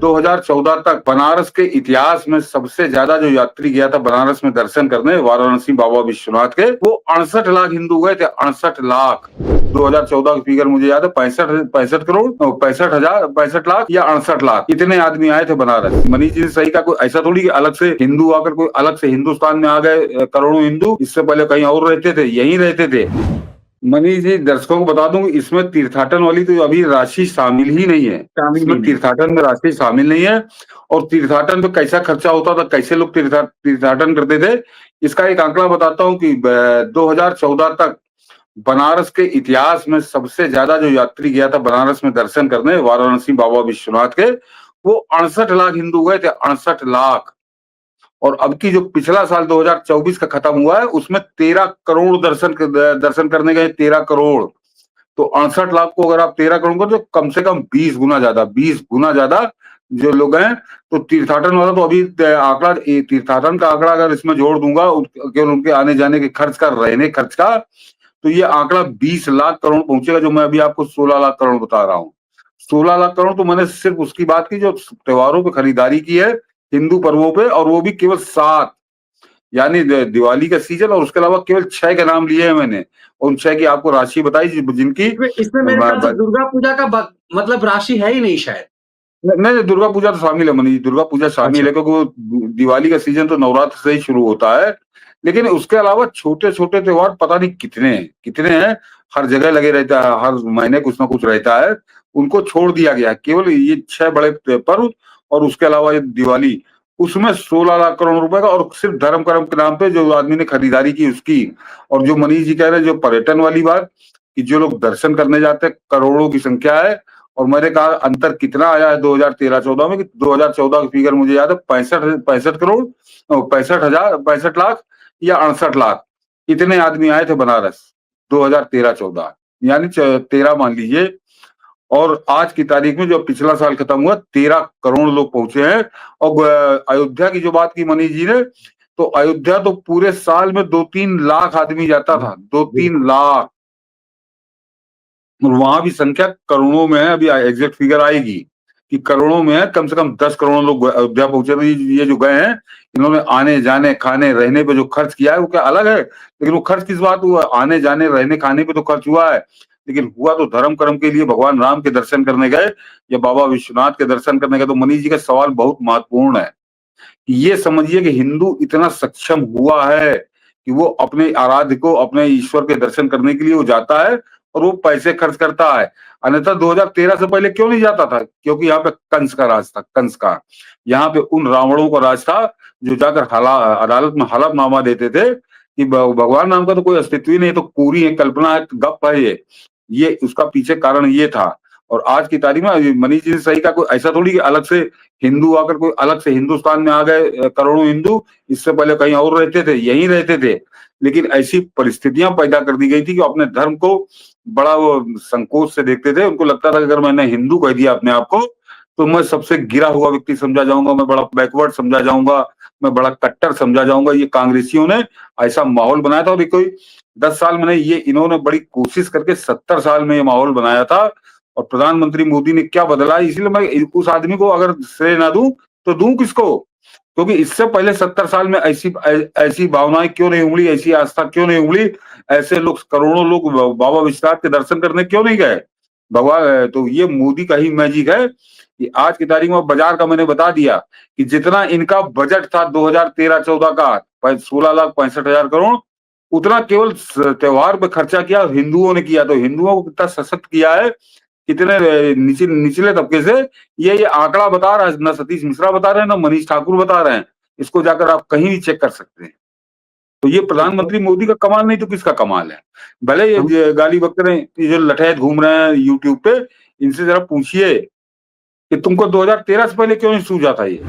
2014 तक बनारस के इतिहास में सबसे ज्यादा जो यात्री गया था बनारस में दर्शन करने वाराणसी बाबा विश्वनाथ के, वो 68 लाख हिंदू गए थे। 68 लाख। 2014 की फिगर मुझे याद है, 65 करोड़, 65 लाख या 68 लाख, इतने आदमी आए थे बनारस। मनीष जी ने सही कहा, कोई ऐसा थोड़ी कि अलग से हिंदू आकर कोई अलग से हिंदुस्तान में आ गए करोड़ों हिंदू। इससे पहले कहीं और रहते थे, यहीं रहते थे। मनीष जी, दर्शकों को बता दूं, इसमें तीर्थाटन वाली तो अभी राशि शामिल ही नहीं है। इसमें तीर्थाटन में राशि शामिल नहीं है। और तीर्थाटन पे कैसा खर्चा होता था, कैसे लोग तीर्थाटन करते थे, इसका एक आंकड़ा बताता हूं कि 2014 तक बनारस के इतिहास में सबसे ज्यादा जो यात्री गया था बनारस में दर्शन करने वाराणसी बाबा विश्वनाथ के, वो 68 लाख हिंदू गए थे। 68 लाख। और अब की जो पिछला साल 2024 का खत्म हुआ है, उसमें 13 करोड़ दर्शन करने गए। 13 करोड़। तो 68 लाख को अगर आप 13 करोड़ को, तो कम से कम 20 गुना ज्यादा, 20 गुना ज्यादा जो लोग हैं। तो तीर्थाटन वाला तो अभी आंकड़ा, तीर्थाटन का आंकड़ा अगर इसमें जोड़ दूंगा केवल उनके आने जाने के खर्च का, रहने खर्च का, तो ये आंकड़ा 20 लाख करोड़ पहुंचेगा, जो मैं अभी आपको 16 लाख करोड़ बता रहा हूँ। 16 लाख करोड़ तो मैंने सिर्फ उसकी बात की जो त्योहारों पे खरीदारी की है, हिंदू पर्वों पे, और वो भी केवल 7, यानी दिवाली का सीजन, और उसके अलावा केवल 6 के नाम लिए हैं मैंने। उन 6 की आपको राशि बताई जिनकी इसमें मेरे ख्याल से दुर्गा पूजा का मतलब राशि है ही नहीं शायद। नहीं, दुर्गा पूजा तो शामिल है मनीष, दुर्गा पूजा शामिल है, क्योंकि वो दिवाली का सीजन तो नवरात्र से ही शुरू होता है। लेकिन उसके अलावा छोटे छोटे त्योहार पता नहीं कितने हैं, हर जगह लगे रहता है, हर महीने कुछ ना कुछ रहता है। उनको छोड़ दिया गया, केवल ये 6 बड़े पर्व और उसके अलावा ये दिवाली, उसमें 16 लाख करोड़ रुपए का, और सिर्फ धर्म कर्म के नाम पे जो आदमी ने खरीदारी की उसकी। और जो मनीष जी कह रहे हैं, जो पर्यटन वाली बात, कि जो लोग दर्शन करने जाते हैं करोड़ों की संख्या है। और मैंने कहा अंतर कितना आया है 2013-14 में, कि 2014 की फिगर मुझे याद है, 65 करोड़, 65 लाख या 68 लाख, इतने आदमी आए थे बनारस 2013-14, यानी 13 मान लीजिए। और आज की तारीख में जो पिछला साल खत्म हुआ, 13 करोड़ लोग पहुंचे हैं। और अयोध्या की जो बात की मनीष जी ने, तो अयोध्या तो पूरे साल में 2-3 लाख आदमी जाता था, 2-3 लाख। और वहां भी संख्या करोड़ों में है, अभी एग्जैक्ट फिगर आएगी कि करोड़ों में है। कम से कम 10 करोड़ लोग अयोध्या पहुंचे। तो ये जो गए हैं, इन्होंने आने जाने खाने रहने पे जो खर्च किया है वो क्या अलग है, लेकिन वो खर्च किस बात हुआ, आने जाने रहने खाने पे तो खर्च हुआ है, लेकिन हुआ तो धर्म कर्म के लिए, भगवान राम के दर्शन करने गए या बाबा विश्वनाथ के दर्शन करने गए। तो मनीष जी का सवाल बहुत महत्वपूर्ण है। ये समझिए कि हिंदू इतना सक्षम हुआ है कि वो अपने आराध्य को, अपने ईश्वर के दर्शन करने के लिए वो जाता है और वो पैसे खर्च करता है। अन्यथा 2013 से पहले क्यों नहीं जाता था? क्योंकि यहाँ पे कंस का राज था, कंस का। यहाँ पे उन रावणों का राज था जो जाकर अदालत में हलफनामा देते थे कि भगवान राम का तो कोई अस्तित्व ही नहीं, तो पूरी है, कल्पना है, गप है ये उसका पीछे कारण ये था। और आज की तारीख में मनीष जी ने सही कहा, कोई ऐसा थोड़ी कि अलग से हिंदू आकर कोई अलग से हिंदुस्तान में आ गए करोड़ों हिंदू। इससे पहले कहीं और रहते थे, यहीं रहते थे। लेकिन ऐसी परिस्थितियां पैदा कर दी गई थी कि अपने धर्म को बड़ा वो संकोच से देखते थे। उनको लगता था कि अगर मैंने हिंदू कह दिया अपने आप को, तो मैं सबसे गिरा हुआ व्यक्ति समझा जाऊंगा, मैं बड़ा बैकवर्ड समझा जाऊंगा, मैं बड़ा कट्टर समझा जाऊंगा। ये कांग्रेसियों ने ऐसा माहौल बनाया था। और कोई 10 साल में नहीं, ये इन्होंने बड़ी कोशिश करके 70 साल में ये माहौल बनाया था। और प्रधानमंत्री मोदी ने क्या बदला, इसलिए मैं उस आदमी को अगर श्रेय ना दूं तो दूं किसको? क्योंकि इससे पहले 70 साल में ऐसी भावनाएं क्यों नहीं उमड़ी, ऐसी आस्था क्यों नहीं उमड़ी, ऐसे लोग, करोड़ों लोग बाबा विश्वनाथ के दर्शन करने क्यों नहीं गए? भगवान, तो ये मोदी का ही मैजिक है कि आज की तारीख में बाजार का मैंने बता दिया कि जितना इनका बजट था 2013-14 का 16,65,000 करोड़, उतना केवल त्योहार पे खर्चा किया हिंदुओं ने किया। तो हिंदुओं को कितना सशक्त किया है, कितने निचले तबके से ये आंकड़ा बता रहा है। न सतीश मिश्रा बता रहे हैं, न मनीष ठाकुर बता रहे हैं। इसको जाकर आप कहीं भी चेक कर सकते हैं। तो ये प्रधानमंत्री मोदी का कमाल नहीं तो किसका कमाल है? भले ये गाली बक रहे हैं, ये जो लठैत घूम रहे हैं यूट्यूब पे, इनसे जरा पूछिए कि तुमको 2013 से पहले क्यों नहीं सूझा था ये?